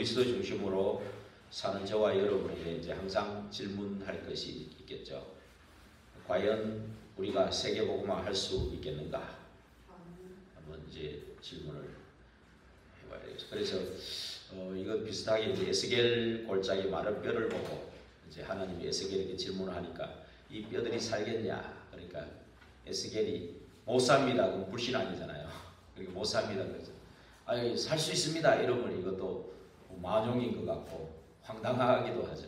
그리스도 중심으로 사는 저와 여러분에게 이제 항상 질문할 것이 있겠죠. 과연 우리가 세계복음화 할 수 있겠는가? 한번 이제 질문을 해봐야 되겠죠. 그래서 이거 비슷하게 이제 에스겔 골짜기 마른 뼈를 보고 이제 하나님이 에스겔에게 질문을 하니까 이 뼈들이 살겠냐? 그러니까 에스겔이 못 삽니다. 그럼 불신 아니잖아요. 그러니까 못 삽니다. 그래서 아니 살 수 있습니다. 이러면 이것도 만용인 것 같고 황당하기도 하죠.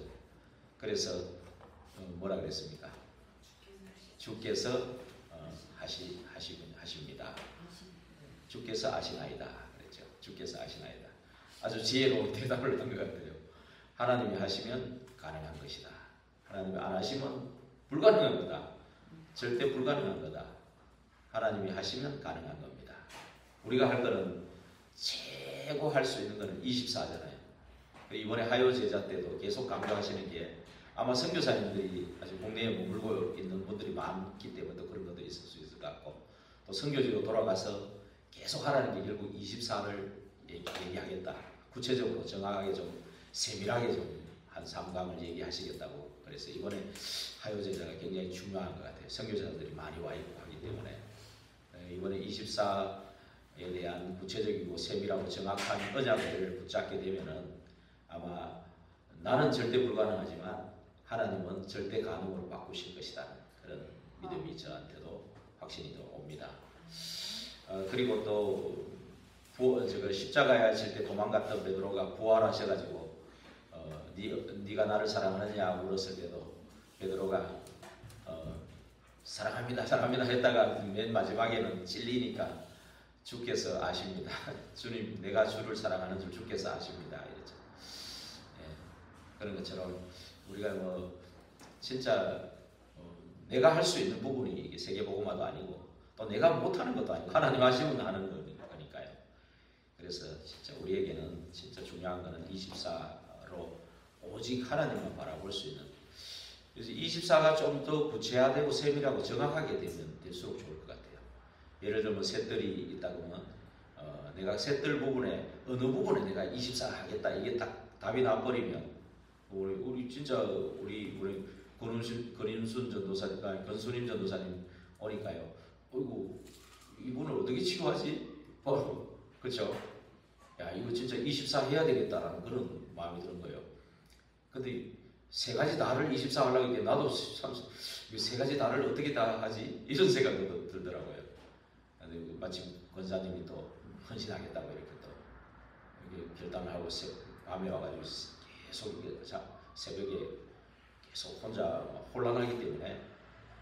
그래서 뭐라 그랬습니까? 주께서 하십니다. 주께서 아시나이다. 그랬죠. 주께서 아시나이다. 아주 지혜로운 대답을 한 것 같아요. 하나님이 하시면 가능한 것이다. 하나님이 안 하시면 불가능한 거다. 절대 불가능한 거다. 하나님이 하시면 가능한 겁니다. 우리가 할 거는 최고 할 수 있는 거는 24잖아요. 이번에 하요 제자 때도 계속 강조하시는 게 아마 선교사님들이 아직 국내에 머물고 있는 분들이 많기 때문에 또 그런 것도 있을 수 있을 것 같고 또 선교지로 돌아가서 계속 하라는 게 결국 24를 얘기하겠다. 구체적으로 정확하게 좀 세밀하게 좀 한 삼강을 얘기하시겠다고 그래서 이번에 하요 제자가 굉장히 중요한 것 같아요. 선교사들이 많이 와 있고 하기 때문에 이번에 24에 대한 구체적이고 세밀하고 정확한 언약을 붙잡게 되면은 아마 나는 절대 불가능하지만 하나님은 절대 가능으로 바꾸실 것이다. 그런 믿음이 저한테도 확신이 옵니다. 그리고 또 십자가에 질 때 도망갔던 베드로가 부활하셔가지고 네가 나를 사랑하느냐 물었을 때도 베드로가 사랑합니다 사랑합니다 했다가 맨 마지막에는 찔리니까 주께서 아십니다. 주님 내가 주를 사랑하는 줄 주께서 아십니다. 이랬죠. 그런 것처럼 우리가 진짜 내가 할 수 있는 부분이 이게 세계복음화도 아니고 또 내가 못하는 것도 아니고 하나님 하시면 하는 거니까요. 그래서 진짜 우리에게는 진짜 중요한 거는 24로 오직 하나님만 바라볼 수 있는. 그래서 24가 좀 더 구체화되고 세밀하고 정확하게 되면 될수록 좋을 것 같아요. 예를 들면 셋들이 있다 그러면 내가 셋들 부분에 어느 부분에 내가 24 하겠다 이게 딱 답이 나버리면 우리 진짜 우리 권순 전도사님, 권순임 전도사님 오니까요. 어이구 이분을 어떻게 치료하지? 그렇죠? 야 이거 진짜 24 해야 되겠다라는 그런 마음이 드는 거예요. 근데 세 가지 다를 24 하려고 했는데 나도 참 세 가지 다를 어떻게 다 하지? 이런 생각도 들더라고요. 근데 마침 권사님이 또 헌신하겠다고 이렇게 또 이렇게 결단을 하고 밤에 와가지고 계속 새벽에 계속 혼자 혼란하기 때문에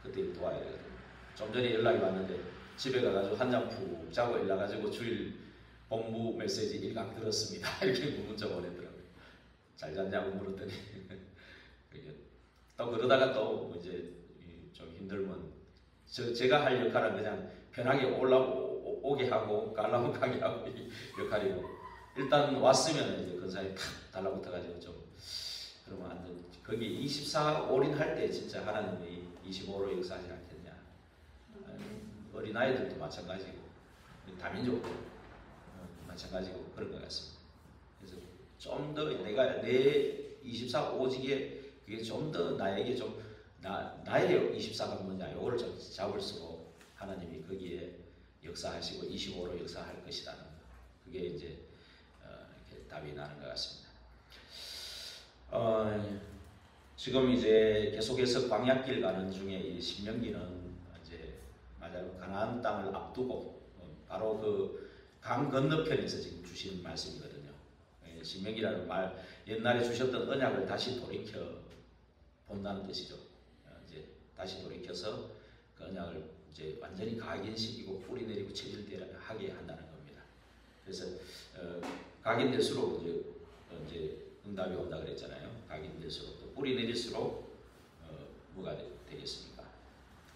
그때 도와야 되거든요. 좀 전에 연락이 왔는데 집에 가가지고 한잠 푹 자고 일어나가지고 주일 본부 메시지 1강 들었습니다. 이렇게 문자 보내더라고요. 잘 잤냐고 물었더니 또 그러다가 또 이제 좀 힘들면 제가 할 역할은 그냥 편하게 오게 하고 가려면 가게 하고 역할이고 일단 왔으면 이제 근사에 탁 달라붙어가지고 좀 그러면 안 돼. 거기 24 올인할 때 진짜 하나님이 25로 역사하지 않겠냐. 어린아이들도 마찬가지고 다민족도 마찬가지고 그런 것 같습니다. 그래서 좀 더 내가 내 24 오직에 그게 좀 더 나에게 좀 나의 24가 뭐냐 이거를 좀 잡을수록 하나님이 거기에 역사하시고 25로 역사할 것이라는 거. 그게 이제 이렇게 답이 나는 것 같습니다. 지금 이제 계속해서 광야길 가는 중에 이 신명기는 이제 맞아요 가나안 땅을 앞두고 바로 그 강 건너편에서 지금 주신 말씀이거든요. 신명기라는 말 옛날에 주셨던 언약을 다시 돌이켜 본다는 뜻이죠. 이제 다시 돌이켜서 그 언약을 이제 완전히 각인시키고 뿌리 내리고 체질하게 한다는 겁니다. 그래서 각인될수록 이제 응답이 온다 그랬잖아요. 각인될수록 또 뿌리 내릴수록 뭐가 되겠습니까?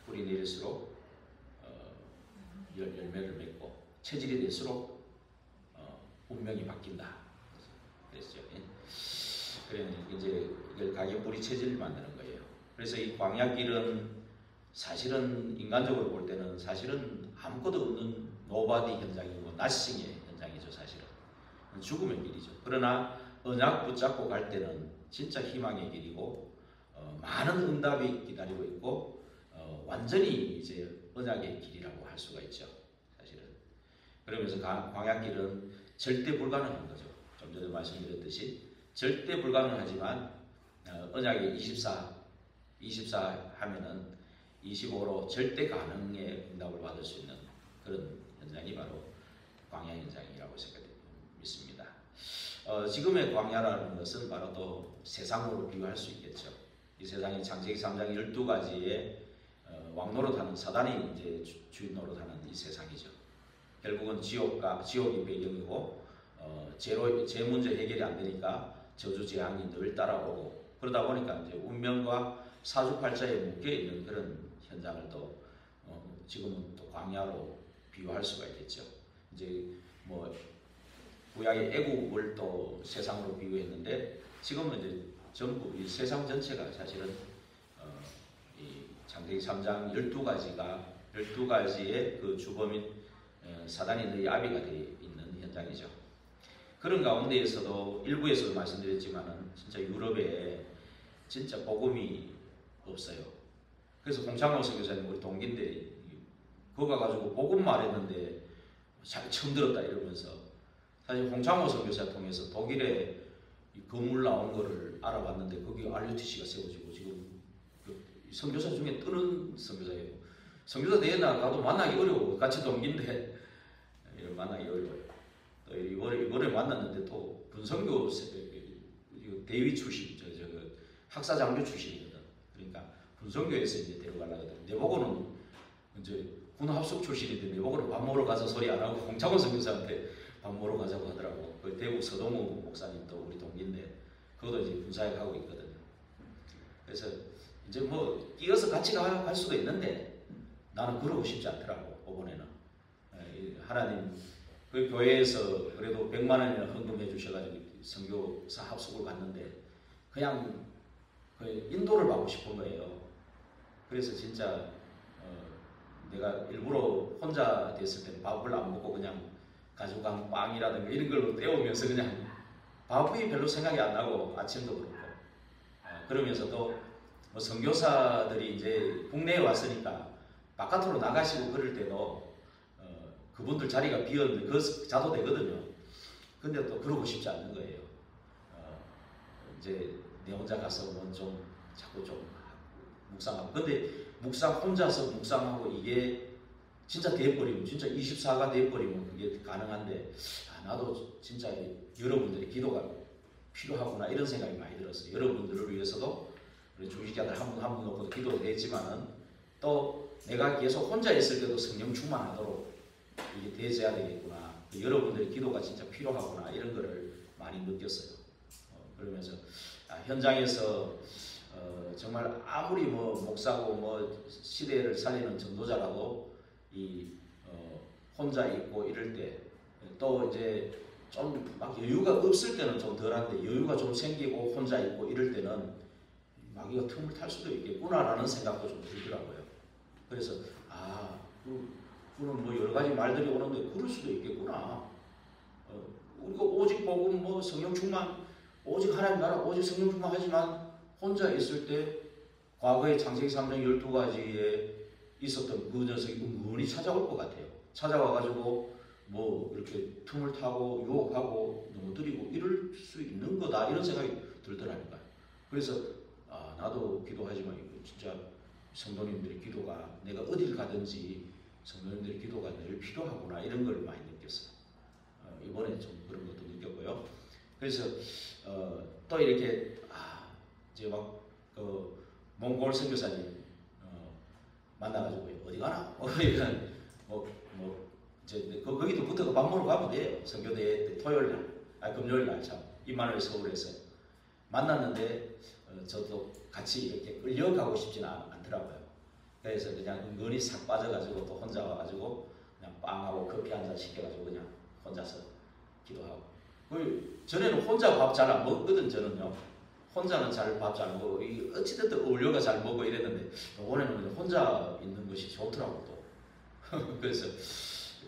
뿌리 내릴수록 열매를 맺고 체질이 될수록 운명이 바뀐다. 그랬죠. 그래 이제 이걸 각인 뿌리 체질을 만드는 거예요. 그래서 이 광야길은 사실은 인간적으로 볼 때는 사실은 아무것도 없는 노바디 현장이고 나싱의 현장이죠. 사실은 죽음의 길이죠. 그러나 언약 붙잡고 갈 때는 진짜 희망의 길이고 많은 응답이 기다리고 있고 완전히 이제 언약의 길이라고 할 수가 있죠. 사실은. 그러면서 광야길은 절대 불가능한 거죠. 좀 전에 말씀드렸듯이 절대 불가능하지만 언약의 24 하면은 25로 절대 가능의 응답을 받을 수 있는 그런 현장이 바로 광야 현장이라고 믿습니다. 지금의 광야라는 것은 바로 또 세상으로 비유할 수 있겠죠. 이 세상이 창세기 3장 12가지의 왕노릇하는 사단이 이제 주인 노릇하는 이 세상이죠. 결국은 지옥이 배경이고 제 문제 해결이 안 되니까 저주 재앙이 늘 따라오고 그러다 보니까 이제 운명과 사주팔자에 묶여 있는 그런 현장을 또 지금은 또 광야로 비유할 수가 있겠죠. 이제 뭐 구약의 애국을 또 세상으로 비유했는데 지금은 이제 전부 이 세상 전체가 사실은 이 창세기 3장 12가지의 그 주범인 사단이 너희 아비가 되어 있는 현장이죠. 그런 가운데에서도 일부에서도 말씀드렸지만은 진짜 유럽에 진짜 복음이 없어요. 그래서 홍창호 선교사님 우리 동기인데 그거 가지고 복음 말했는데 처음 들었다 이러면서 사실 홍창호 선교사 통해서 독일에 건물 나온 거를 알아봤는데 거기 RUTC가 세워지고 지금 그 선교사 중에 뜨는 선교사예요. 선교사 대회 나가도 만나기 어려워. 같이 동기인데 만나기 어려워요. 또 이번에 만났는데 또 분선교 대위 출신, 학사 장교 출신이거든. 그러니까 분선교에서 이제 데려가려거든. 내보고는 이제 군 합숙 출신인데 내보고는 밥 먹으러 가서 소리 안 하고 홍창원 선교사한테 밥 먹으러 가자고 하더라고. 그 대구 서동우 목사님도 우리 동기인데 그것도 이제 군사역 하고 있거든요. 그래서 이제 뭐 끼어서 같이 갈 수도 있는데 나는 그러고 싶지 않더라고. 이번에는 하나님 그 교회에서 그래도 100만 원이나 헌금해 주셔가지고 선교사 합숙을 갔는데 그냥 인도를 받고 싶은 거예요. 그래서 진짜 내가 일부러 혼자 됐을 때는 밥을 안 먹고 그냥 가져간 빵이라든가 이런 걸로 때우면서 그냥 밥이 별로 생각이 안 나고 아침도 그렇고 그러면서도 뭐 선교사들이 이제 국내에 왔으니까 바깥으로 나가시고 그럴 때도 그분들 자리가 비었는데 그 자도 되거든요. 근데 또 그러고 싶지 않는 거예요. 이제 내 혼자 가서 뭐 좀 자꾸 좀 묵상하고 근데 혼자서 묵상하고 이게 진짜 돼버리면 진짜 24가 돼버리면 그게 가능한데 나도 진짜 여러분들의 기도가 필요하구나 이런 생각이 많이 들었어요. 여러분들을 위해서도 우리 중직자들 한 분 놓고도 기도도 했지만은 또 내가 계속 혼자 있을 때도 성령 충만하도록 이게 되어야 되겠구나. 여러분들의 기도가 진짜 필요하구나 이런 거를 많이 느꼈어요. 그러면서 현장에서 정말 아무리 뭐 목사고 뭐 시대를 살리는 전도자라도 혼자 있고 이럴 때 또 이제 좀 막 여유가 없을 때는 좀 덜한데 여유가 좀 생기고 혼자 있고 이럴 때는 막 이거 틈을 탈 수도 있겠구나라는 생각도 좀 들더라고요. 그래서 그는 뭐 여러 가지 말들이 오는데 그럴 수도 있겠구나. 우리가 오직 복음 뭐 성령 충만 오직 하나님 나라 오직 성령 충만하지만 혼자 있을 때 과거의 창세기 3장 12가지에 있었던 그 녀석이 은근히 찾아올 것 같아요. 찾아와가지고 뭐 이렇게 틈을 타고 유혹하고 넘어뜨리고 이럴 수 있는 거다 이런 생각이 들더라니까요. 그래서 나도 기도하지만 진짜 성도님들의 기도가 내가 어딜 가든지 성도님들의 기도가 늘 필요하구나 이런 걸 많이 느꼈어요. 이번에 좀 그런 것도 느꼈고요. 그래서 또 이렇게 이제 막 그 몽골 선교사님 만나가지고 어디 가나? 이제 거기도 붙어서 밥 먹으러 가면 돼요. 선교대회 때 토요일 날, 금요일 날 참 이만월 서울에서 만났는데 저도 같이 이렇게 끌려가고 싶지는 않더라고요. 그래서 그냥 은근히 싹 빠져가지고 또 혼자 와가지고 그냥 빵하고 커피 한 잔 시켜가지고 그냥 혼자서 기도하고. 전에는 혼자 밥 잘 안 먹거든 저는요. 혼자는 잘 밥 잘 먹고 어찌됐든 어울려가 잘 먹고 이랬는데 이번에는 그냥 혼자 있는 것이 좋더라고 또. 그래서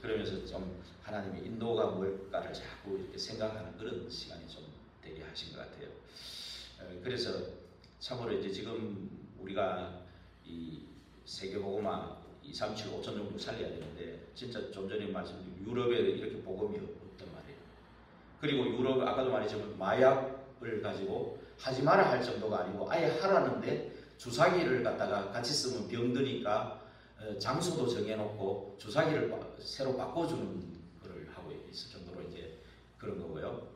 그러면서 좀 하나님의 인도가 뭘까를 자꾸 이렇게 생각하는 그런 시간이 좀 되게 하신 것 같아요. 그래서 참으로 이제 지금 우리가 이 세계복음화 237, 5천 정도 살려야 되는데 진짜 좀 전에 말씀드린 유럽에 이렇게 복음이 없단 말이에요. 그리고 유럽 아까도 말했지만 마약을 가지고 하지 마라 할 정도가 아니고 아예 하라는데 주사기를 갖다가 같이 쓰면 병드니까 장소도 정해놓고 주사기를 새로 바꿔주는 걸 하고 있을 정도로 이제 그런 거고요.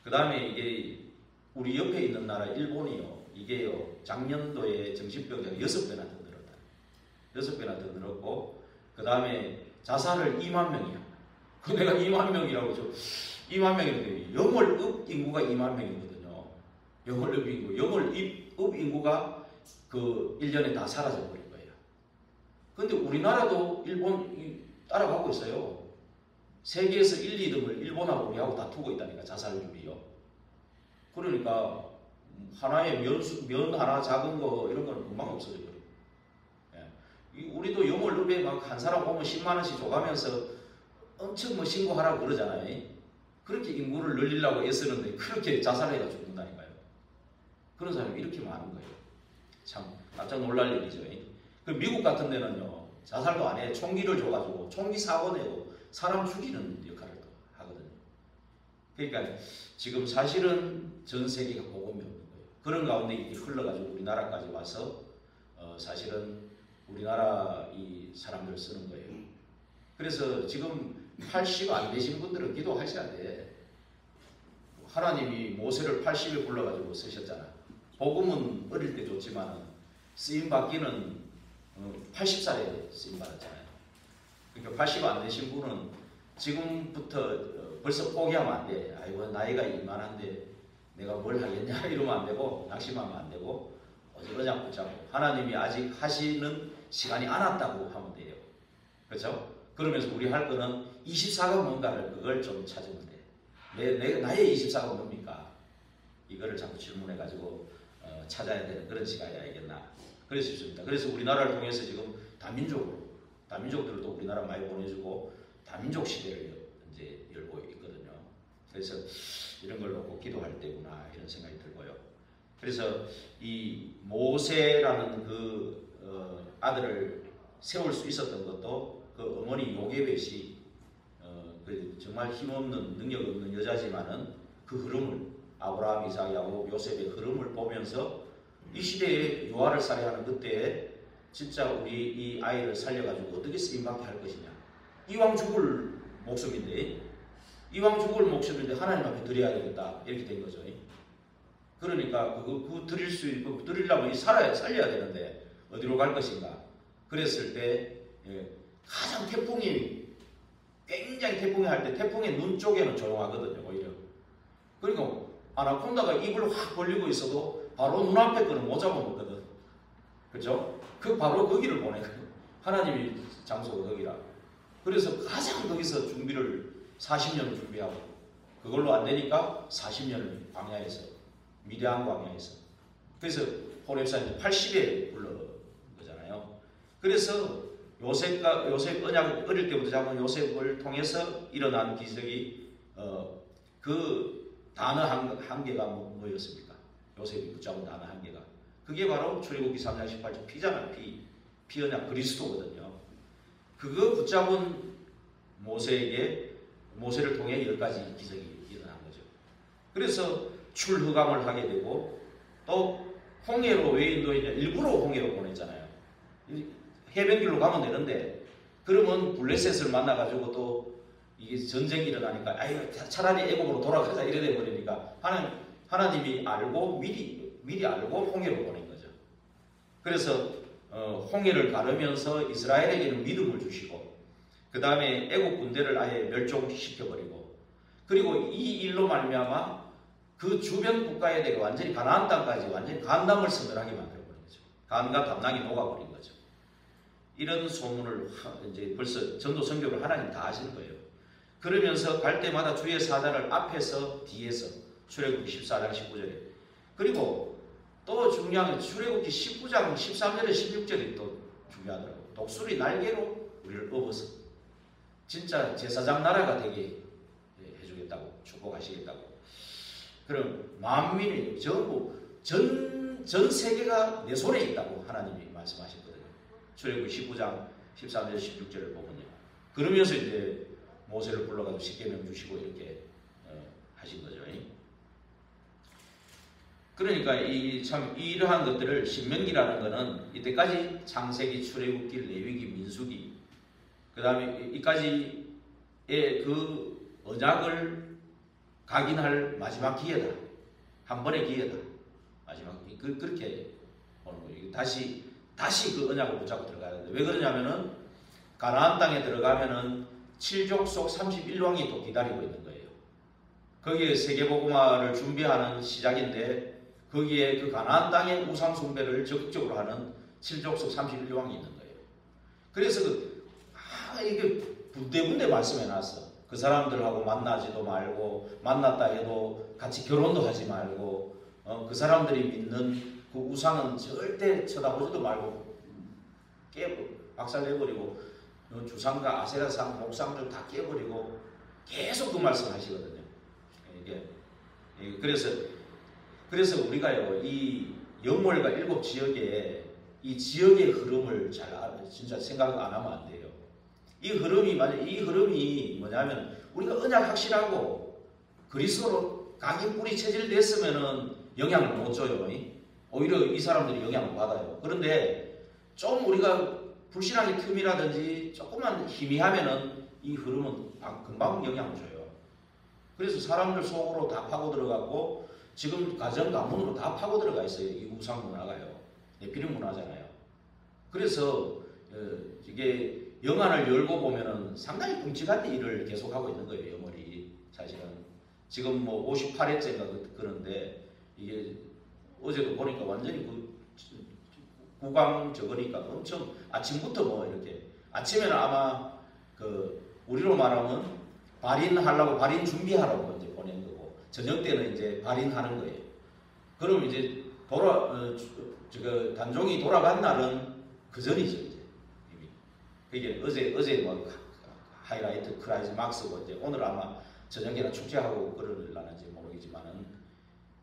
그 다음에 이게 우리 옆에 있는 나라 일본이요. 이게요 작년도에 정신병자가 6배나 더 늘었다. 6배나 더 늘었고 그 다음에 자살을 2만 명이야. 그 내가 2만 명이라고 2만 명인데 영월읍 인구가 2만 명이거든요. 영월읍 인구, 영월읍 인구가 그 1년에 다 사라져 버린 거예요. 근데 우리나라도 일본 따라가고 있어요. 세계에서 1, 2등을 일본하고 우리하고 다투고 있다니까 자살률이요. 그러니까 하나의 면 하나 작은 거 이런 거는 금방 없어져 버려요. 예. 우리도 영월읍에 막 한 사람 오면 10만 원씩 줘가면서 엄청 뭐 신고하라고 그러잖아요. 그렇게 인구를 늘리려고 애쓰는데 그렇게 자살해가 죽는다니까요. 그런 사람이 이렇게 많은 거예요. 참 깜짝 놀랄 일이죠. 그 미국 같은 데는요 자살도 안 해. 총기를 줘가지고 총기 사고 내고 사람 죽이는 역할을 또 하거든요. 그러니까 지금 사실은 전 세계가 복음이 없는 거예요. 그런 가운데 이렇게 흘러가지고 우리나라까지 와서 사실은 우리나라 이 사람들 쓰는 거예요. 그래서 지금 80 안 되신 분들은 기도하셔야 돼. 하나님이 모세를 80에 불러가지고 쓰셨잖아. 복음은 어릴 때 좋지만 쓰임 받기는 80살에 쓰임 받았잖아요. 그러니까 80 안 되신 분은 지금부터 벌써 포기하면 안 돼. 아이고 나이가 이만한데 내가 뭘 하겠냐 이러면 안 되고 낙심하면 안 되고 어지러장 붙잡고 하나님이 아직 하시는 시간이 안 왔다고 하면 돼요. 그렇죠? 그러면서 우리 할 거는 24가 뭔가를 그걸 좀 찾으면 돼. 나의 24가 뭡니까? 이거를 자꾸 질문해가지고 찾아야 되는 그런 시간이 아니겠나. 그래서 싶습니다. 그래서 우리나라를 통해서 지금 다민족들을 또 우리나라 많이 보내주고 다민족 시대를 이제 열고 있거든요. 그래서 이런 걸 놓고 기도할 때구나 이런 생각이 들고요. 그래서 이 모세라는 그 아들을 세울 수 있었던 것도 그 어머니 요게벳이 그 정말 힘없는 능력 없는 여자지만은 그 흐름을 아브라함, 이삭, 야곱, 요셉의 흐름을 보면서 이 시대에 요한을 살해하는 그때에 진짜 우리 이 아이를 살려가지고 어떻게 쓰임받게 할 것이냐. 이왕 죽을 목숨인데 하나님 앞에 드려야 되겠다 이렇게 된 거죠. 그러니까 그거 드릴 수 있고 드리려면 살려야 되는데 어디로 갈 것인가. 그랬을 때 가장 굉장히 태풍이 할 때 태풍의 눈 쪽에는 조용하거든요. 오히려. 그러니까 아나콘다가 입을 확 벌리고 있어도 바로 눈앞에 거는 못 잡아먹거든. 그렇죠? 바로 거기를 보내거든요. 하나님이 장소가 거기라. 그래서 가장 거기서 준비를 40년을 준비하고 그걸로 안 되니까 40년을 광야에서 미디안 광야에서 그래서 호렙산 80에 불러 거잖아요. 그래서 요셉 언약 어릴 때부터 잡은 요셉을 통해서 일어난 기적이 그 단어 한 개가 뭐였습니까? 요셉이 붙잡은 단어 한 개가 그게 바로 출애굽기 3장 18절 피잖아요. 피 언약 그리스도거든요. 그거 붙잡은 모세를 통해 10가지 기적이 일어난 거죠. 그래서 출흑암을 하게 되고 또 홍해로 왜 인도했냐? 일부러 홍해로 보냈잖아요. 해변길로 가면 되는데 그러면 블레셋을 만나가지고 또 이게 전쟁이 일어나니까 아유 차라리 애굽으로 돌아가자 이래 돼 버리니까 하나님이 알고 미리 알고 홍해로 보낸 거죠. 그래서 홍해를 가르면서 이스라엘에게는 믿음을 주시고 그 다음에 애국 군대를 아예 멸종시켜버리고 그리고 이 일로 말미암아 그 주변 국가에 대해 완전히 가나안 땅까지 완전히 간담을 서늘하게 만들어버린 거죠. 간과 담낭이 녹아버린 거죠. 이런 소문을 이제 벌써 전도 선교를 하나님 다 하시는 거예요. 그러면서 갈 때마다 주의 사자를 앞에서 뒤에서 출애굽기 14장 19절에 그리고 또 중요한 건 출애굽기 19장 13절에 16절이 또 중요하더라고요. 독수리 날개로 우리를 업어서 진짜 제사장 나라가 되게 해주겠다고 축복하시겠다고 그럼 만민이 전부 전 세계가 내 손에 있다고 하나님이 말씀하셨거든요. 출애굽기 19장 13절 16절을 보면요. 그러면서 이제 모세를 불러가지고 십계명 주시고 이렇게 하신 거죠. 그러니까 참 이러한 것들을 신명기라는 것은 이때까지 창세기, 출애굽기, 레위기, 민수기, 그 다음에 이까지의 그 언약을 각인할 마지막 기회다. 한 번의 기회다. 마지막 기회. 그렇게 보는 거예요. 다시 그 언약을 붙잡고 들어가야 되는데 왜 그러냐면은 가나안 땅에 들어가면은 7족속 31왕이 또 기다리고 있는 거예요. 거기에 세계복음화를 준비하는 시작인데 거기에 그 가나안 땅의 우상 숭배를 적극적으로 하는 7족속 31왕이 있는 거예요. 그래서 이게 군데군데 말씀해 놨어. 그 사람들하고 만나지도 말고 만났다 해도 같이 결혼도 하지 말고 그 사람들이 믿는 그 우상은 절대 쳐다보지도 말고 박살내버리고 주상과 아세라상, 목상들 다 깨버리고 계속 그 말씀 하시거든요. 그래서 우리가요, 이 영월과 7 지역에 이 지역의 흐름을 진짜 생각 안 하면 안 돼요. 이 흐름이 뭐냐면 우리가 언약 확실하고 그리스도로 강인 뿌리 체질됐으면은 영향을 못 줘요. 오히려 이 사람들이 영향을 받아요. 그런데 좀 우리가 불신앙의 틈이라든지 조금만 희미하면은 이 흐름은 금방 영향을 줘요. 그래서 사람들 속으로 다 파고 들어갔고 지금 가정 가문으로 다 파고 들어가 있어요. 이 우상 문화가요. 비림 문화잖아요. 그래서 이게 영안을 열고 보면은 상당히 끔찍한 일을 계속하고 있는 거예요. 영월이 사실은 지금 뭐 58회째인가 그런데 이게 어제도 보니까 완전히 구강 저거니까 엄청 아침부터 뭐 이렇게 아침에는 아마 우리로 말하면 발인하려고 발인 준비하라고 이제 보낸 거고 저녁 때는 이제 발인하는 거예요. 그럼 이제 단종이 돌아간 날은 그 전이죠 이제 이게 어제 뭐 하이라이트 크라이막스고 이제 오늘 아마 저녁에나 축제하고 그러려는지 모르겠지만은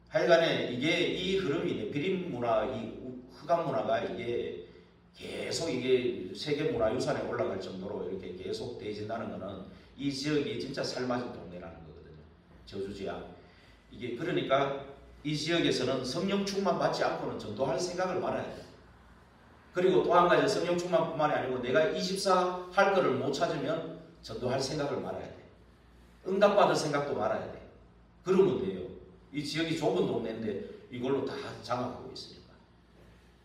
하여간에 이 흐름이 비림 문화, 이 흑암 문화가 이게 계속 이게 세계 문화유산에 올라갈 정도로 이렇게 계속 되어진다는 것은 이 지역이 진짜 살맞은 동네라는 거거든요. 저주지역. 이게 그러니까 이 지역에서는 성령 충만 받지 않고는 전도할 생각을 말아야 돼요. 그리고 또 한 가지 성령 충만뿐만이 아니고 내가 24 할 거를 못 찾으면 전도할 생각을 말아야 돼. 응답받을 생각도 말아야 돼. 그러면 돼요. 이 지역이 좁은 동네인데 이걸로 다 장악하고 있으니까.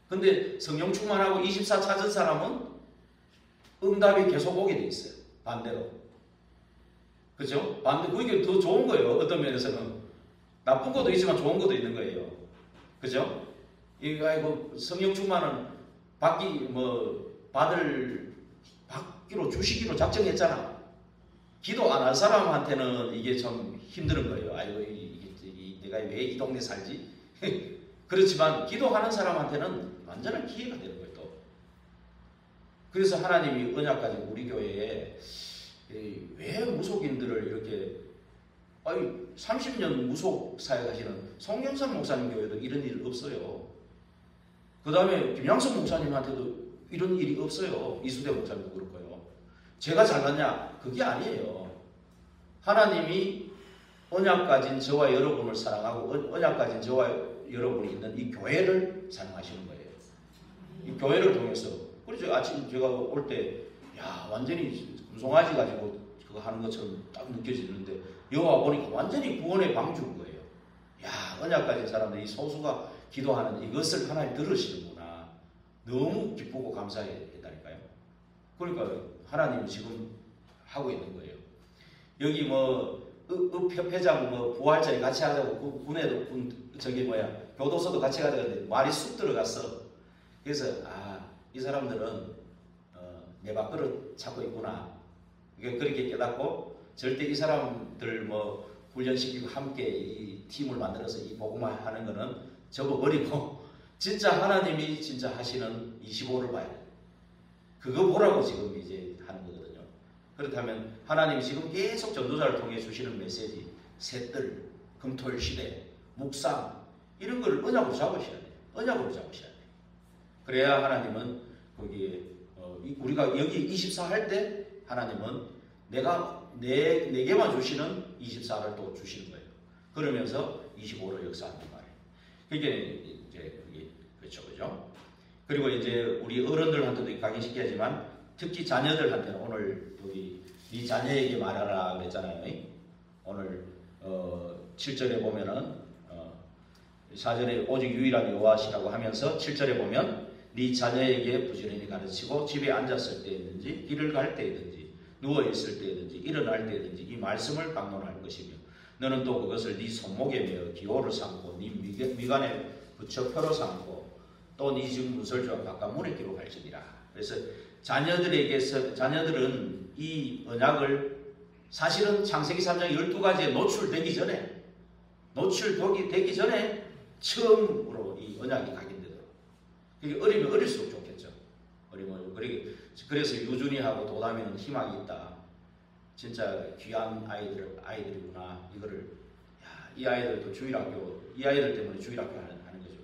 근데 성령 충만하고 24 찾은 사람은 응답이 계속 오게 돼 있어요. 반대로. 그죠? 그게 더 좋은 거예요. 어떤 면에서는. 나쁜 것도 있지만 좋은 것도 있는 거예요. 그죠? 이거 성령 충만은 받기로 주시기로 작정했잖아. 기도 안 할 사람한테는 이게 좀 힘든 거예요. 아이고, 내가 왜 이 동네 살지? 그렇지만 기도하는 사람한테는 완전한 기회가 되는 거예요. 또. 그래서 하나님이 언약 가진 우리 교회에 왜 무속인들을 이렇게 30년 무속 사역하시는 송영선 목사님 교회도 이런 일 없어요. 그 다음에 김양성 목사님한테도 이런 일이 없어요. 이수대 목사님도 그렇고요. 제가 잘났냐? 그게 아니에요. 하나님이 언약 가진 저와 여러분을 사랑하고 언약 가진 저와 여러분이 있는 이 교회를 사랑하시는 거예요. 이 교회를 통해서. 그래서 아침 제가 올 때 완전히 금송아지 가지고 그거 하는 것처럼 딱 느껴지는데 여기 와 보니까 완전히 구원의 방주인 거예요. 언약 가진 사람들 이 소수가 기도하는 이것을 하나님 들으시는구나. 너무 기쁘고 감사했다니까요. 그러니까 하나님이 지금 하고 있는 거예요. 여기 협회장 부활절에 같이 하자고 군에도 교도소도 같이 가자는데 말이 쑥 들어갔어. 그래서 이 사람들은 내 밥그릇 찾고 있구나. 그렇게 깨닫고 절대 이 사람들 훈련시키고 함께 이 팀을 만들어서 이 복음화 하는 거는 접어버리고 진짜 하나님이 진짜 하시는 25를 봐야 돼. 그거 보라고 지금 이제 하는 거거든요. 그렇다면 하나님이 지금 계속 전도자를 통해 주시는 메시지 셋들 금토일 시대 묵상 이런 걸 언약으로 잡으셔야 돼요. 언약으로 잡으셔야 돼요. 그래야 하나님은 거기에 우리가 여기 24 할 때 하나님은 내게만 주시는 24를 또 주시는 거예요. 그러면서 25를 역사한단 말이에요. 그게 이제 그게 그렇죠. 그리고 이제 우리 어른들한테도 강의시켜야지만 특히 자녀들한테는 오늘 여기 네 자녀에게 말하라 그랬잖아요. 오늘 7절에 보면은 사전에 오직 유일한 여호와시라고 하면서 7절에 보면 네 자녀에게 부지런히 가르치고 집에 앉았을 때든지 길을 갈 때든지 누워 있을 때든지 일어날 때든지 이 말씀을 강론할 것이며 너는 또 그것을 네 손목에 매어 기호를 삼고 네 미간에 붙여 표로 삼고 또 네 집 문설주와 바깥 문에 기록할지니라. 그래서 자녀들은 이 언약을 사실은 창세기 3장 12가지에 노출되기 전에 처음으로 이 언약이 각인되도록. 그게 어리면 어릴수록 좋겠죠. 어리면 그래서 유준이하고 도담이는 희망이 있다. 진짜 귀한 아이들이구나. 이거를 이 아이들도 주일학교 이 아이들 때문에 주일학교 하는 거죠.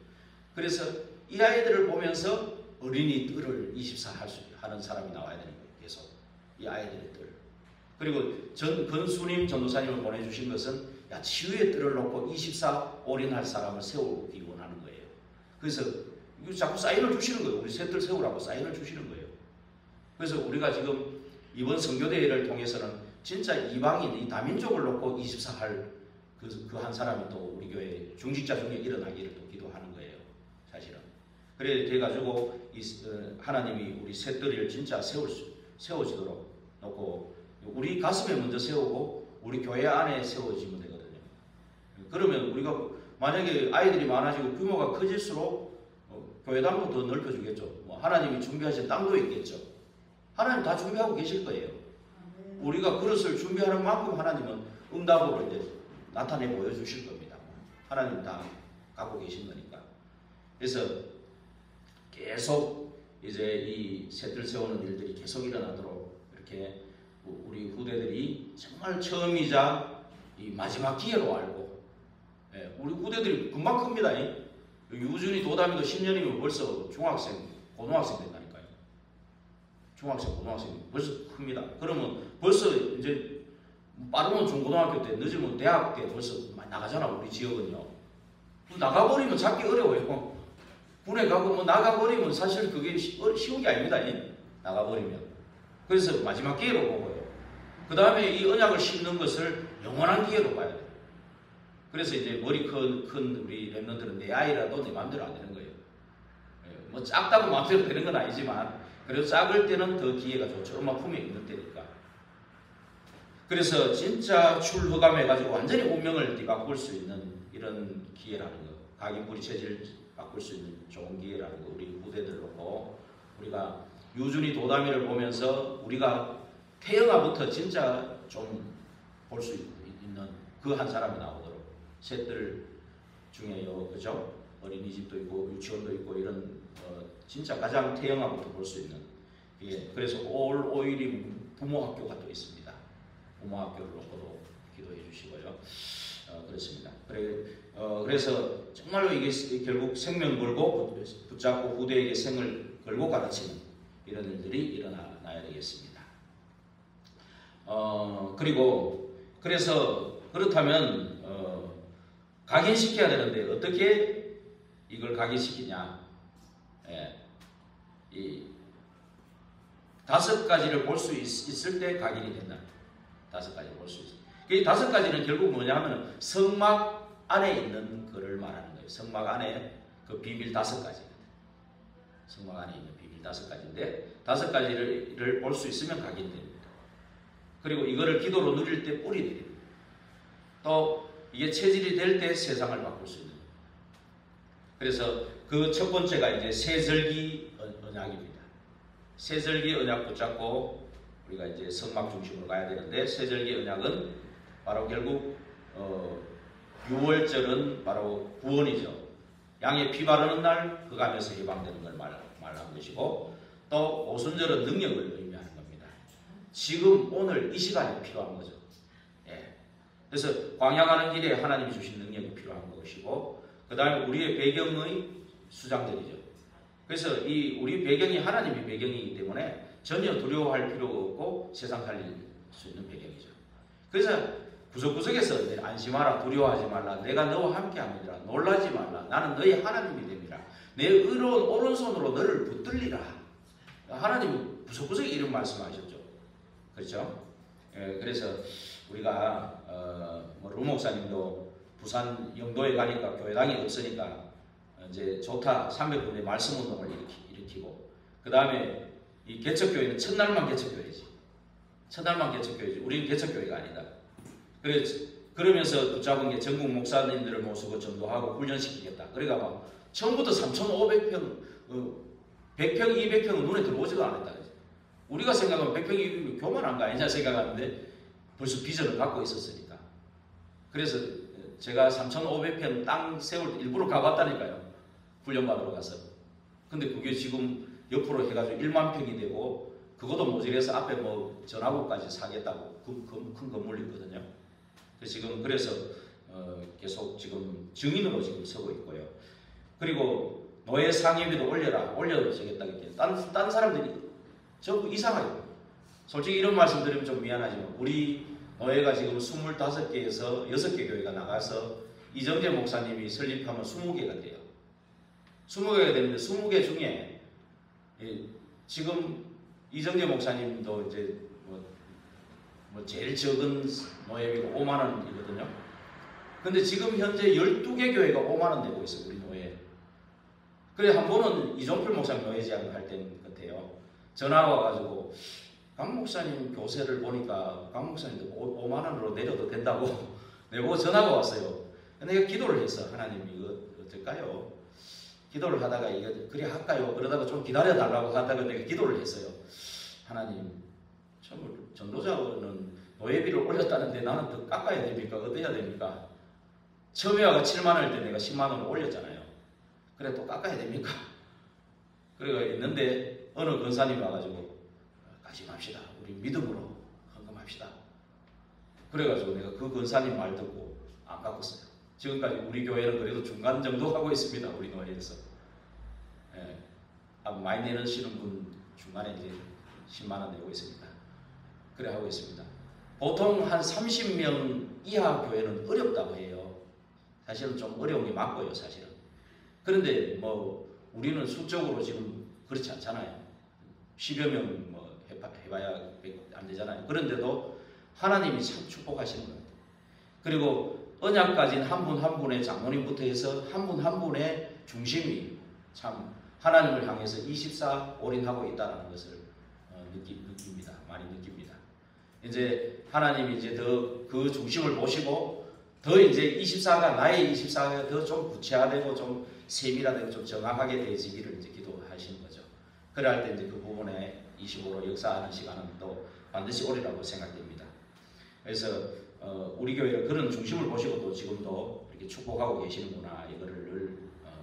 그래서 이 아이들을 보면서 어린이 뜰을 24 하는 사람이 나와야 되는 거예요. 계속 이 아이들의 뜰. 그리고 건수님 전도사님을 보내주신 것은 치유의 뜰을 놓고 24 올인할 사람을 세우기 원하는 거예요. 그래서 자꾸 사인을 주시는 거예요. 우리 새 뜰 세우라고 사인을 주시는 거예요. 그래서 우리가 지금 이번 선교대회를 통해서는 진짜 이방인, 이 다민족을 놓고 24 할 그 한 사람이 또 우리 교회 중직자 중에 일어나기를 또 기도하는 거예요. 사실은. 그래 돼가지고 하나님이 우리 새 뜰을 진짜 세워지도록 놓고 우리 가슴에 먼저 세우고 우리 교회 안에 세워지면 되거든요. 그러면 우리가 만약에 아이들이 많아지고 규모가 커질수록 교회당도 더 넓혀주겠죠. 하나님이 준비하신 땅도 있겠죠. 하나님 다 준비하고 계실 거예요. 우리가 그릇을 준비하는 만큼 하나님은 응답으로 이제 나타내 보여주실 겁니다. 하나님 다 갖고 계신 거니까. 그래서 계속 이제 이 새뜰 세우는 일들이 계속 일어나도록 이렇게 우리 후대들이 정말 처음이자 이 마지막 기회로 알고, 우리 후대들이 금방 큽니다. 유준이 도담이도 10년이면 벌써 중학생, 고등학생 된다니까요. 중학생, 고등학생 벌써 큽니다. 그러면 벌써 이제 빠르면 중고등학교 때, 늦으면 대학 때 벌써 많이 나가잖아. 우리 지역은요. 나가버리면 잡기 어려워요. 군에 가고 나가버리면 사실 그게 쉬운 게 아닙니다. 나가버리면. 그래서 마지막 기회로 보고요. 그 다음에 이 언약을 심는 것을 영원한 기회로 봐야 돼요. 그래서 이제 머리 큰 우리 랩런들은 내 아이라도 내 마음대로 안 되는 거예요. 뭐 작다고 마음대로 되는 건 아니지만 그래도 작을 때는 더 기회가 좋죠. 엄마 품에 있는 때니까. 그래서 진짜 출허감해가지고 완전히 운명을 뒤바꿀 수 있는 이런 기회라는 거. 각인 뿌리 체질 바꿀 수 있는 좋은 기회라는 거. 우리 후대들 놓고 우리가 유준이 도담이를 보면서 우리가 태영아부터 진짜 좀 볼 수 있는 그 한 사람이 나오도록 새들 중에요, 그죠? 어린이집도 있고 유치원도 있고 이런 진짜 가장 태영아부터 볼 수 있는. 예, 그래서 올 5일이 부모학교가 또 있습니다. 부모학교를 놓고도 기도해 주시고요. 그렇습니다. 그래서 정말로 이게 결국 생명 걸고 붙잡고 후대에게 생을 걸고 가르치는 이런 일들이 일어나야 되겠습니다. 그래서 그렇다면 각인시켜야 되는데 어떻게 이걸 각인시키냐? 이 5가지를 볼 수 있을 때 각인이 된다. 5가지를 볼 수 있어요. 이 5가지는 결국 뭐냐면 성막 안에 있는 것을 말하는 거예요. 성막 안에 그 비밀 5가지. 성막 안에 있는 비밀 5가지인데 5가지를 볼 수 있으면 각인됩니다. 그리고 이거를 기도로 누릴 때 뿌리 내립니다. 또 이게 체질이 될 때 세상을 바꿀 수 있는 거예요. 그래서 그 첫 번째가 이제 세절기 언약입니다. 세절기 언약 붙잡고 우리가 이제 성막 중심으로 가야 되는데 세절기 언약은 바로 결국 6월절은 바로 구원이죠. 양의 피 바르는 날 그 감에서 해방되는 걸 말하는 것이고 또 오순절은 능력을 의미하는 겁니다. 지금 오늘 이 시간이 필요한 거죠. 그래서 광야 가는 길에 하나님이 주신 능력이 필요한 것이고, 그 다음에 우리의 배경의 수장들이죠. 그래서 이 우리 배경이 하나님의 배경이기 때문에 전혀 두려워할 필요가 없고 세상 살릴 수 있는 배경이죠. 그래서 구석구석에서 안심하라, 두려워하지 말라, 내가 너와 함께 함이라, 놀라지 말라, 나는 너희 하나님이 됨이라, 내 의로운 오른손으로 너를 붙들리라. 하나님이 구석구석에 이런 말씀하셨죠. 그렇죠? 그래서 우리가 루 목사님도 부산 영도에 가니까 교회당이 없으니까 이제 좋다 300분의 말씀 운동을 일으키고, 그 다음에 이 개척교회는 첫날만 개척교회지. 첫날만 개척교회지. 우리는 개척교회가 아니다. 그러면서 붙잡은 게 전국 목사님들을 모시고 전도하고 훈련시키겠다. 그러니까 막 처음부터 3,500평, 100평, 200평은 눈에 들어오지도 않았다. 우리가 생각하면 100평, 200평 교만한 거 아니냐 생각하는데 벌써 비전을 갖고 있었으니까. 그래서 제가 3,500평 땅 세울 때 일부러 가봤다니까요. 훈련받으러 가서. 근데 그게 지금 옆으로 해가지고 1만 평이 되고, 그것도 모자라서 앞에 뭐 전화국까지 사겠다고 큰 건물이 있거든요. 그래서 계속 지금 증인으로 지금 서고 있고요. 그리고 노예 상임위도 올려주겠다. 딴 사람들이 전부 이상해요. 솔직히 이런 말씀 드리면 좀 미안하지만 우리 노예가 지금 25개에서 6개 교회가 나가서 이정재 목사님이 설립하면 20개가 돼요. 20개가 되는데 20개 중에 지금 이정재 목사님도 이제 뭐 제일 적은 노예비가 5만 원이거든요. 근데 지금 현재 12개 교회가 5만 원 내고 있어요. 우리 노예. 그래 한 번은 이종필 목사님 노예제안 할 때 같아요. 전화가 와가지고 강 목사님 교세를 보니까 강 목사님도 5만 원으로 내려도 된다고 내보고 전화가 왔어요. 내가 기도를 했어. 하나님 이거 어떨까요? 기도를 하다가 이거 그래 할까요? 그러다가 좀 기다려달라고 하다가 내가 기도를 했어요. 하나님, 전도자는 노예비를 올렸다는데 나는 더 깎아야 됩니까? 어때야 됩니까? 처음에 와가 7만 원일 때 내가 10만 원을 올렸잖아요. 그래 또 깎아야 됩니까? 그래가 있는데 어느 권사님이 와가지고 가심합시다. 우리 믿음으로 헌금합시다. 그래가지고 내가 그 권사님 말 듣고 안 깎았어요. 지금까지 우리 교회는 그래도 중간 정도 하고 있습니다. 우리 노예에서. 많이 내시는 분 중간에 이제 10만 원 내고 있습니다. 그래 하고 있습니다. 보통 한 30명 이하 교회는 어렵다고 해요. 사실은 좀 어려운 게 맞고요, 사실은. 그런데 뭐 우리는 수적으로 지금 그렇지 않잖아요. 10여 명 뭐 해봐야 안 되잖아요. 그런데도 하나님이 참 축복하시는 겁니다. 그리고 언약 가진 한 분 한 분의 장로님부터 해서 한 분 한 분의 중심이 참 하나님을 향해서 24 올인하고 있다는 것을 느낍니다. 많이 느낍니다. 이제 하나님이 이제 더 그 중심을 보시고 더 이제 24가 나의 24가 더 좀 구체화되고 좀 세밀화되고 좀 정확하게 되지기를 이제 기도하시는 거죠. 그래 할 때 이제 그 부분에 25로 역사하는 시간은 또 반드시 오리라고 생각됩니다. 그래서 우리 교회는 그런 중심을 보시고 또 지금도 이렇게 축복하고 계시는구나 이거를 늘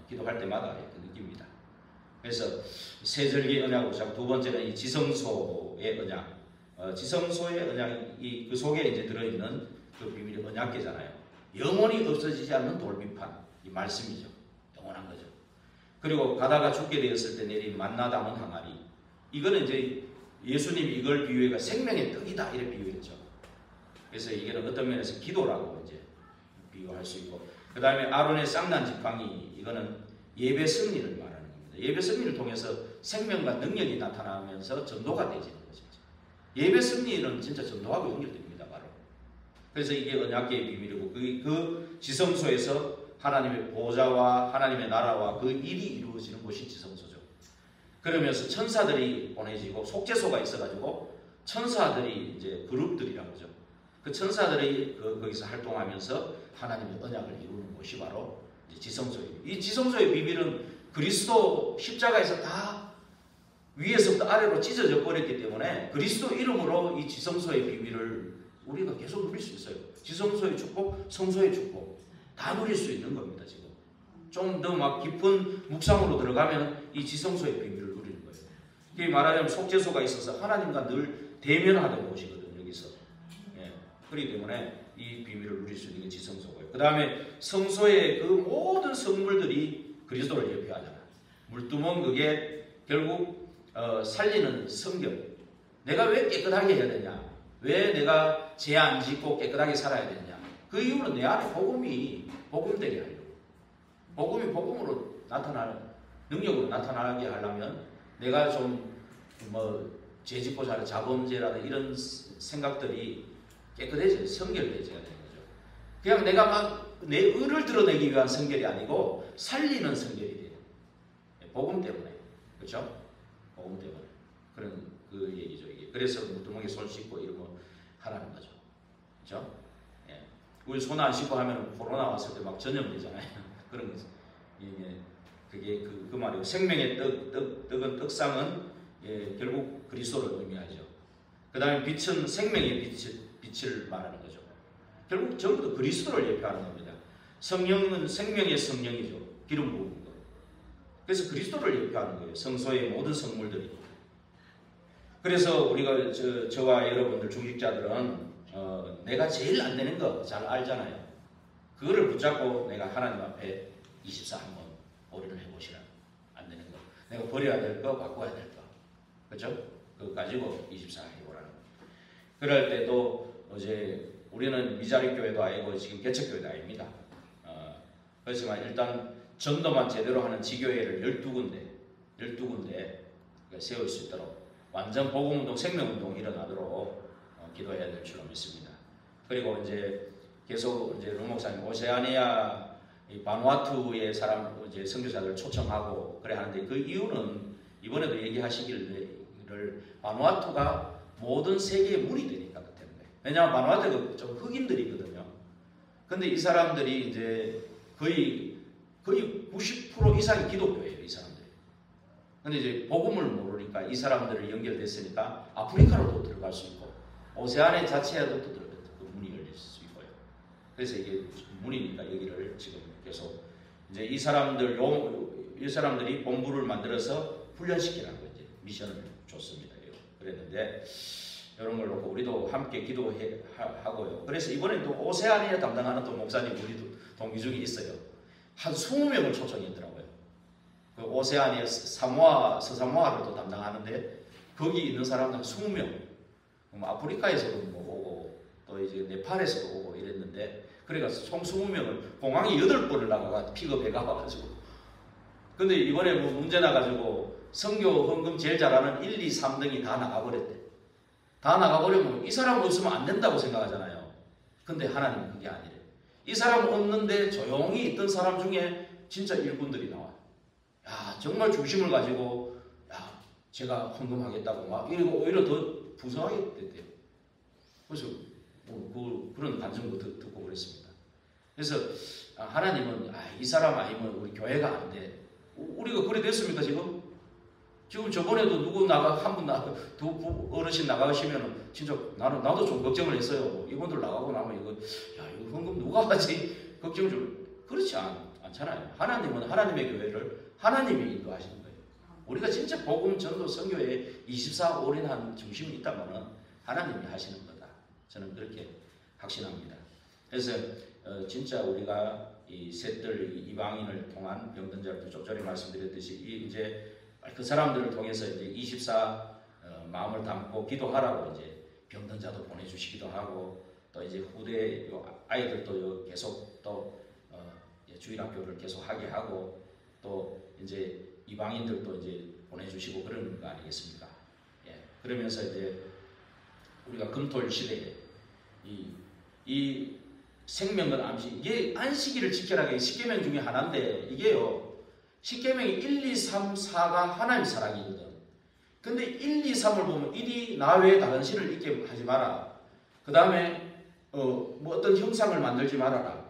기도할 때마다 이렇게 느낍니다. 그래서 세절기 언약으로 두 번째는 이 지성소의 언약. 지성소의 언약이 그 속에 이제 들어있는 그 비밀이 언약궤잖아요. 영원히 없어지지 않는 돌비판 이 말씀이죠. 영원한 거죠. 그리고 가다가 죽게 되었을 때 내린 만나 담은 항아리. 이거는 이제 예수님이 이걸 비유해가 생명의 떡이다 이렇게 비유했죠. 그래서 이게는 어떤 면에서 기도라고 이제 비유할 수 있고, 그 다음에 아론의 쌍난 지팡이 이거는 예배 승리를 말하는 겁니다. 예배 승리를 통해서 생명과 능력이 나타나면서 전도가 되지는 거죠. 예배 승리는 진짜 전도하고 연결됩니다, 바로. 그래서 이게 언약궤의 비밀이고 그 지성소에서 하나님의 보좌와 하나님의 나라와 그 일이 이루어지는 곳이 지성소죠. 그러면서 천사들이 보내지고 속죄소가 있어가지고 천사들이 이제 그룹들이라고 하죠. 그 천사들이 거기서 활동하면서 하나님의 언약을 이루는 곳이 바로 이제 지성소예요. 이 지성소의 비밀은 그리스도 십자가에서 다 위에서부터 아래로 찢어져 버렸기 때문에 그리스도 이름으로 이 지성소의 비밀을 우리가 계속 누릴 수 있어요. 지성소의 축복, 성소의 축복 다 누릴 수 있는 겁니다. 지금 좀 더 막 깊은 묵상으로 들어가면 이 지성소의 비밀을 누리는 거예요. 이게 말하자면 속죄소가 있어서 하나님과 늘 대면하는 곳이거든요. 여기서. 그렇기 때문에 이 비밀을 누릴 수 있는 게 지성소고요. 그 다음에 성소의 그 모든 성물들이 그리스도를 예표하잖아요. 물두멍 그게 결국 살리는 성결. 내가 왜 깨끗하게 해야 되냐? 왜 내가 죄 안 짓고 깨끗하게 살아야 되냐? 그 이유는 내 안에 복음이 복음되게 하려고. 복음이 복음으로 나타나는 능력으로 나타나게 하려면 내가 좀 죄 짓고 사는 자범죄라든 이런 생각들이 깨끗해져야 성결해져야 되는 거죠. 그냥 내가 막 내 의를 드러내기 위한 성결이 아니고 살리는 성결이 돼요. 복음 때문에. 그렇죠? 복음 때문에. 그런 그 얘기죠. 이게. 그래서 물두멍에 손 씻고 이런 거 하라는 거죠. 그렇죠? 예. 우리 손 안 씻고 하면 코로나 왔을 때 막 전염되잖아요. 그런 거죠. 이게 그게 그 말이에요. 생명의 떡은 떡상은 결국 그리스도를 의미하죠. 그 다음에 빛은 생명의 빛을 말하는 거죠. 결국 전부 다 그리스도를 예표하는 겁니다. 성령은 생명의 성령이죠. 기름 부은 거. 그래서 그리스도를 예표하는 거예요. 성소의 모든 성물들이. 그래서 우리가 저와 여러분들 중직자들은 내가 제일 안 되는 거 잘 알잖아요. 그거를 붙잡고 내가 하나님 앞에 24 한번 올인을 해보시라. 안 되는 거. 내가 버려야 될 거, 바꿔야 될 거. 그렇죠? 그거 가지고 24 해보라는 거. 그럴 때도 이제 우리는 미자립 교회도 아니고 지금 개척 교회도 아닙니다. 그렇지만 일단 전도만 제대로 하는 지교회를 12군데 세울 수 있도록 완전 복음운동, 생명운동이 일어나도록 기도해야 될 줄로 믿습니다. 그리고 이제 계속 이제 루 목사님 오세아니아 바누아투의 사람 이제 선교사들을 초청하고 그래 하는데 그 이유는 이번에도 얘기하시기를 바누아투가 모든 세계의 문이 되니까 그때는. 왜냐하면 바누아투가 좀 흑인들이거든요. 근데 이 사람들이 이제 거의 90% 이상이 기독교예요, 이 사람들이. 근데 이제 복음을 모르니까 이 사람들을 연결됐으니까 아프리카로도 들어갈 수 있고 오세아니아 자체에도 그 문이 열릴 수 있고요. 그래서 이게 문이니까 여기를 지금 계속 이제 이 사람들이 본부를 만들어서 훈련시키라는 거 이제 미션을 줬습니다. 그랬는데 이런 걸 놓고 우리도 함께 기도하고요. 그래서 이번에 또 오세아니아 담당하는 또 목사님 우리도 동기 중에 있어요. 한 20명을 초청했더라고요. 그 오세아니아 서사모아를 또 담당하는데 거기 있는 사람들 20명. 아프리카에서도 오고 또 이제 네팔에서도 오고 이랬는데 그러니까 총 20명을 공항에 8번을 나가가 픽업해 가가지고. 근데 이번에 뭐 문제 나가지고 선교 헌금 제일 잘하는 1, 2, 3등이 다 나가버렸대. 다 나가버리면 이 사람 없으면 안 된다고 생각하잖아요. 근데 하나님은 그게 아니래. 이 사람 없는데 조용히 있던 사람 중에 진짜 일꾼들이 나와요. 야, 정말 중심을 가지고 야, 제가 헌금하겠다고 막 이러고 오히려 더 부성하게 됐대요. 그래서 그런 감정도 듣고 그랬습니다. 그래서 하나님은 이 사람 아니면 우리 교회가 안 돼. 우리가 그래 됐습니까 지금? 지금 저번에도 누구 두 어르신 나가시면은 진짜 나도 좀 걱정을 했어요. 이분들 나가고 나면 이거 헌금 누가 하지? 걱정 좀 그렇지 않잖아요. 하나님은 하나님의 교회를 하나님이 인도하시는 거예요. 우리가 진짜 복음 전도 선교에 24 올인한 중심이 있다면은 하나님이 하시는 거다. 저는 그렇게 확신합니다. 그래서 진짜 우리가 이 셋들 이방인을 통한 병든 자를 좀 전에 말씀드렸듯이 이제 그 사람들을 통해서 이제 24 마음을 담고 기도하라고 이제 병든 자도 보내주시기도 하고 또 이제 후대 아이들도 계속 또 주일학교를 계속 하게 하고 또 이제 이방인들도 이제 보내주시고 그런 거 아니겠습니까? 예. 그러면서 이제 우리가 금토일 시대에 이 생명은 안식, 이게 안식일을 지켜라 게 10계명 중에 하나인데 이게요. 10계명이 1, 2, 3, 4가 하나님 사랑이거든. 근데 1, 2, 3을 보면 1이 나 외에 다른 신을 있게 하지 마라. 그 다음에 뭐 어떤 형상을 만들지 말아라.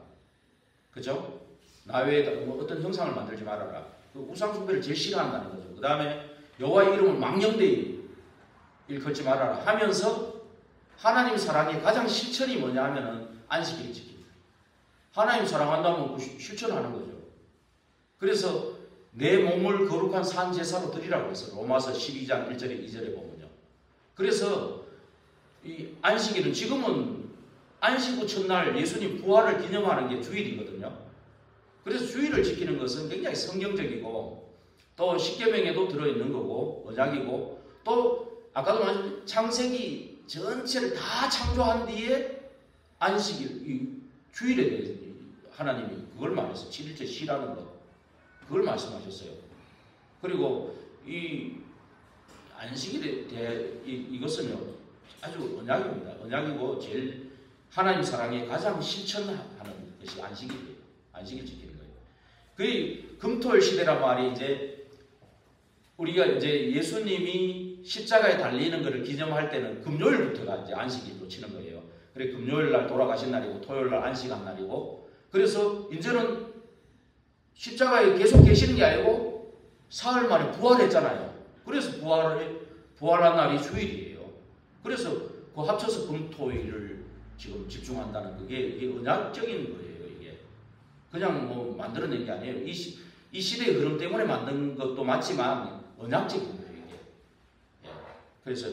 그죠? 나 외에 뭐 어떤 형상을 만들지 말아라. 그 우상숭배를 제일 싫어한다는 거죠. 그 다음에 여호와의 이름을 망령되이 일컫지 말아라 하면서 하나님 사랑의 가장 실천이 뭐냐 하면은 안식일을 지킵니다. 하나님 사랑한다면 그 실천하는 거죠. 그래서 내 몸을 거룩한 산 제사로 드리라고 해서 로마서 12장 1절에 2절에 보면요. 그래서 이 안식일은 지금은 안식 후 첫날 예수님 부활을 기념하는 게 주일이거든요. 그래서 주일을 지키는 것은 굉장히 성경적이고 또 십계명에도 들어있는 거고 언약이고 또 아까도 말했지만 창세기 전체를 다 창조한 뒤에 안식일, 이 주일에 대해서 하나님이 그걸 말했어요. 7일째 쉬라는 것. 그걸 말씀하셨어요. 그리고 이 안식일에 대해 이것은요 아주 언약입니다. 언약이고 제일 하나님 사랑에 가장 실천하는 것이 안식일이에요. 안식일 지키는 거예요. 그 금토일 시대란 말이 이제 우리가 이제 예수님이 십자가에 달리는 것을 기념할 때는 금요일부터가 이제 안식일로 치는 거예요. 그래 금요일 날 돌아가신 날이고 토요일 날 안식한 날이고 그래서 이제는 십자가에 계속 계시는 게 아니고 사흘 만에 부활했잖아요. 그래서 부활한 날이 주일이에요. 그래서 그 합쳐서 금토일을 지금 집중한다는 이게 언약적인 거예요. 이게 그냥 뭐 만들어낸 게 아니에요. 이 시대의 흐름 때문에 만든 것도 맞지만 언약적인 거예요. 이게. 예. 그래서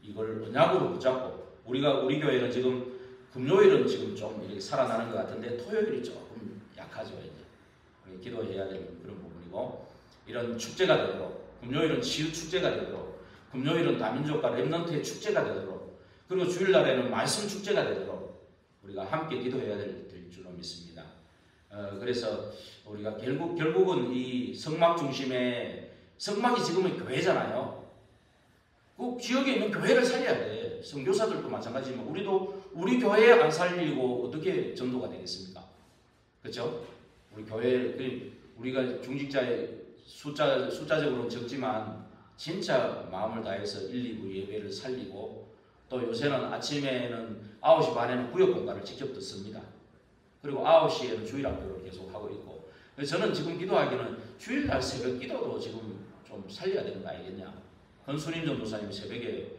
이걸 언약으로 붙잡고 우리 교회는 지금 금요일은 지금 좀 이렇게 살아나는 것 같은데 토요일이 조금 약하죠. 이제 기도해야 되는 그런 부분이고 이런 축제가 되도록 금요일은 치유 축제가 되도록 금요일은 다민족과 렘넌트의 축제가 되도록 그리고 주일날에는 말씀 축제가 되도록 우리가 함께 기도해야 될 줄로 믿습니다. 그래서 우리가 결국은 이 성막 중심의 성막이 지금은 교회잖아요. 그 지역에 있는 교회를 살려야 돼. 선교사들도 마찬가지지만 우리 교회 안 살리고 어떻게 전도가 되겠습니까? 그렇죠? 우리 교회 우리가 중직자의 숫자적으로는 적지만 진짜 마음을 다해서 1, 2부 예배를 살리고 또 요새는 아침에는 9시 반에는 구역 공간을 직접 듣습니다. 그리고 9시에는 주일학교를 계속 하고 있고 그래서 저는 지금 기도하기는 주일날 새벽 기도도 지금 좀 살려야 되는 거 아니겠냐. 권순임 전도사님이 새벽에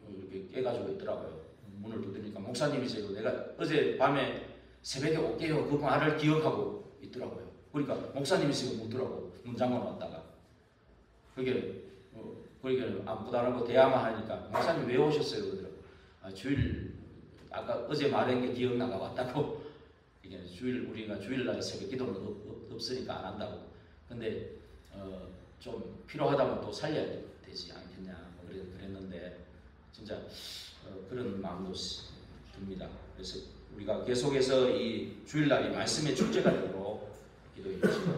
이렇게 깨가지고 있더라고요. 문을 두드리니까 목사님이세요. 내가 어제 밤에 새벽에 올게요. 그 말을 기억하고 있더라고요. 그러니까 목사님이세요. 묻더라고. 문 잠궈놨다가. 그러니까 아무것도 안 하고 대화만 하니까 목사님 왜 오셨어요? 그러더라고요. 주일 아까 어제 말한 게 기억나가 왔다고. 이게 우리가 주일날 새벽 기도는 없으니까 안 한다고. 근데 좀 필요하다면 또 살려야 되지 않겠냐 그랬는데 진짜 그런 마음도 듭니다. 그래서 우리가 계속해서 이 주일날이 말씀의 축제가 되도록 기도해 주시고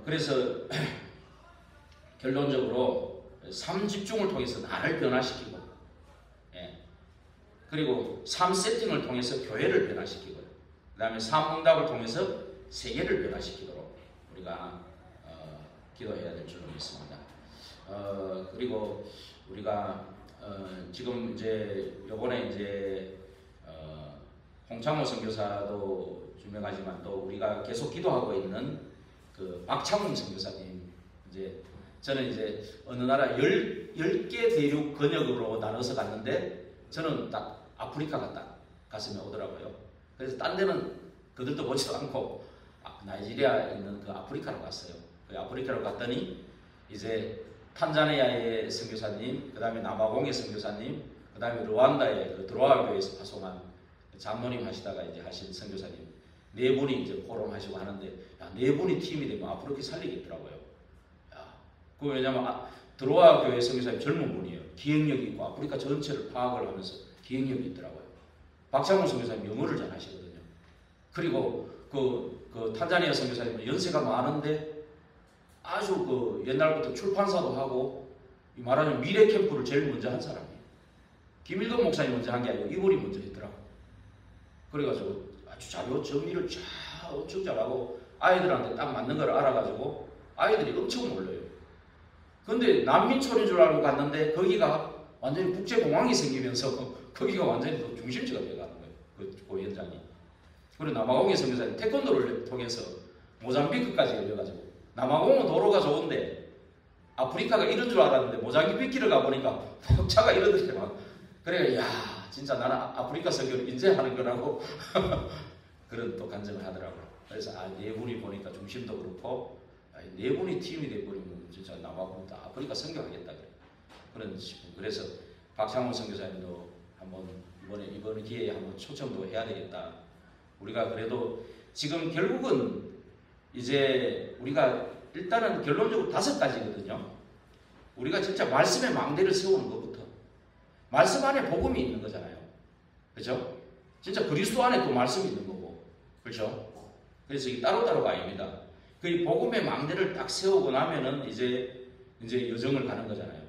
그래서 결론적으로 삶 집중을 통해서 나를 변화시키고 그리고 삶 세팅을 통해서 교회를 변화시키고 그 다음에 삶 응답을 통해서 세계를 변화시키도록 우리가 기도해야 될 줄로 믿습니다. 그리고 우리가 지금 이제 요번에 이제 홍창호 선교사도 유명하지만 또 우리가 계속 기도하고 있는 그 박창훈 선교사님 이제 저는 이제 어느 나라 10개 대륙 권역으로 나눠서 갔는데 저는 딱 아프리카가 딱 가슴에 오더라고요. 그래서 딴 데는 그들도 보지도 않고 나이지리아에 있는 그 아프리카로 갔어요. 그 아프리카로 갔더니 이제 탄자니아의 선교사님, 그 다음에 남아공의 선교사님, 그 다음에 루안다의 그 드로아 교회에서 파송한 장로님 하시다가 이제 하신 선교사님 네 분이 이제 포럼 하시고 하는데 네 분이 팀이 되면 앞으로 이렇게 살리겠더라고요. 그 왜냐면 드로아 교회 선교사님 젊은 분이에요. 기획력이 있고 아프리카 전체를 파악을 하면서 기획력이 있더라고요. 박창훈 선교사님 영어를 잘 하시거든요. 그리고 그 탄자니아 선교사님은 연세가 많은데 아주 그 옛날부터 출판사도 하고 말하자면 미래 캠프를 제일 먼저 한 사람이에요. 김일건 목사님 먼저 한 게 아니고 이분이 먼저 했더라고. 그래가지고 아주 자료 정리를 엄청 잘하고 아이들한테 딱 맞는 걸 알아가지고 아이들이 엄청 놀려요. 근데 난민촌인 줄 알고 갔는데 거기가 완전히 국제공항이 생기면서 거기가 완전히 중심지가 되어가는 거예요. 그 현장이. 그리고 남아공의 선교사님 태권도를 통해서 모잠비크까지 열려가지고 남아공은 도로가 좋은데 아프리카가 이런 줄 알았는데 모잠비크를 가보니까 차가 이러더래 막. 그래 야 진짜 나는 아프리카 선교를 인쇄하는 거라고 그런 또 간증을 하더라고요. 그래서 네 분이 보니까 중심도 그렇고 네 분이 팀이 돼버리면 진짜 남아공 아프리카 선교하겠다 그래. 그런 싶고 그래서 박창훈 선교사님도 한번 이번 기회에 한번 초청도 해야 되겠다. 우리가 그래도 지금 결국은 이제 우리가 일단은 결론적으로 5가지거든요. 우리가 진짜 말씀의 망대를 세우는 것부터, 말씀 안에 복음이 있는 거잖아요. 그죠? 진짜 그리스도 안에 또 말씀이 있는 거고, 그렇죠? 그래서 이게 따로따로가 아닙니다. 그 복음의 망대를 딱 세우고 나면은 이제 여정을 가는 거잖아요.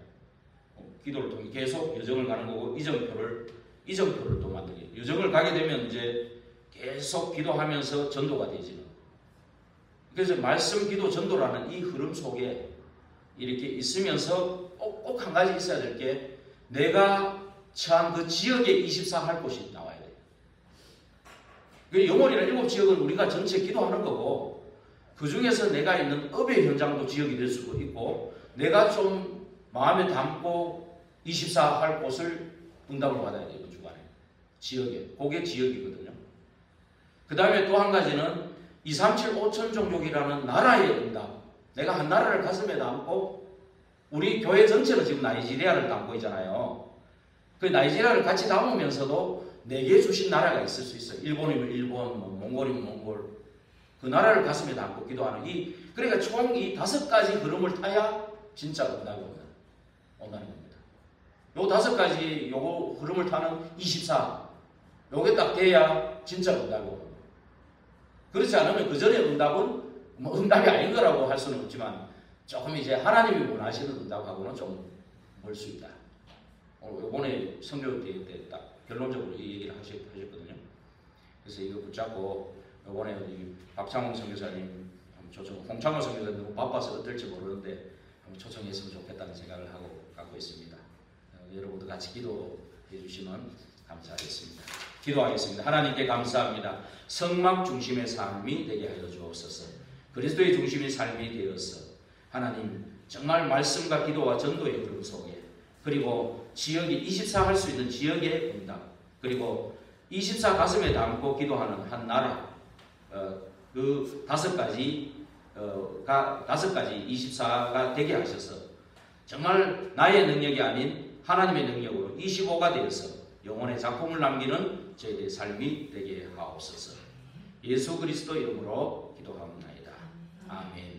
기도를 통해 계속 여정을 가는 거고, 이정표를 또 만들게. 여정을 가게 되면 이제 계속 기도하면서 전도가 되지는. 그래서 말씀, 기도, 전도라는 이 흐름 속에 이렇게 있으면서 꼭 한 가지 있어야 될 게, 내가 처한 그 지역에 24 할 곳이 나와야 돼요. 그 영월이나 7지역은 우리가 전체 기도하는 거고, 그 중에서 내가 있는 업의 현장도 지역이 될 수도 있고, 내가 좀 마음에 담고 24 할 곳을 응답을 받아야 돼요. 그 주간에. 지역에. 그게 지역이거든요. 그 다음에 또 한 가지는 237 5천 종족이라는 나라의 응답. 내가 한 나라를 가슴에 담고, 우리 교회 전체는 지금 나이지리아를 담고 있잖아요. 그 나이지리아를 같이 담으면서도 내게 주신 나라가 있을 수 있어요. 일본이면 일본, 몽골이면 몽골. 그 나라를 가슴에 담고 기도하는 그러니까 총 이 5가지 흐름을 타야 진짜 응답이 온다는 겁니다. 요 5가지 요거 흐름을 타는 24. 요게 딱 돼야 진짜 응답이 옵니다. 그렇지 않으면 그 전에 응답은 응답이 아닌 거라고 할 수는 없지만, 조금 이제 하나님이 원하시는 응답하고는 좀 멀 수 있다. 이번에 성교 대회 때 딱 결론적으로 이 얘기를 하셨거든요. 그래서 이거 붙잡고 이번에 박창홍 선교사님 초청, 홍창호 선교사님 너무 바빠서 어떨지 모르는데 한번 초청했으면 좋겠다는 생각을 갖고 있습니다. 여러분도 같이 기도해 주시면 감사하겠습니다. 기도하겠습니다. 하나님께 감사합니다. 성막 중심의 삶이 되게 하여 주옵소서. 그리스도의 중심의 삶이 되어서 하나님 정말 말씀과 기도와 전도의 흐름 속에, 그리고 지역이 24 할 수 있는 지역의 응답, 그리고 24 가슴에 담고 기도하는 한 나라, 그 5가지 24가 되게 하셔서 정말 나의 능력이 아닌 하나님의 능력으로 25가 되어서 영혼의 작품을 남기는 저희들의 삶이 되게 하옵소서. 예수 그리스도 이름으로 기도합니다. 아멘.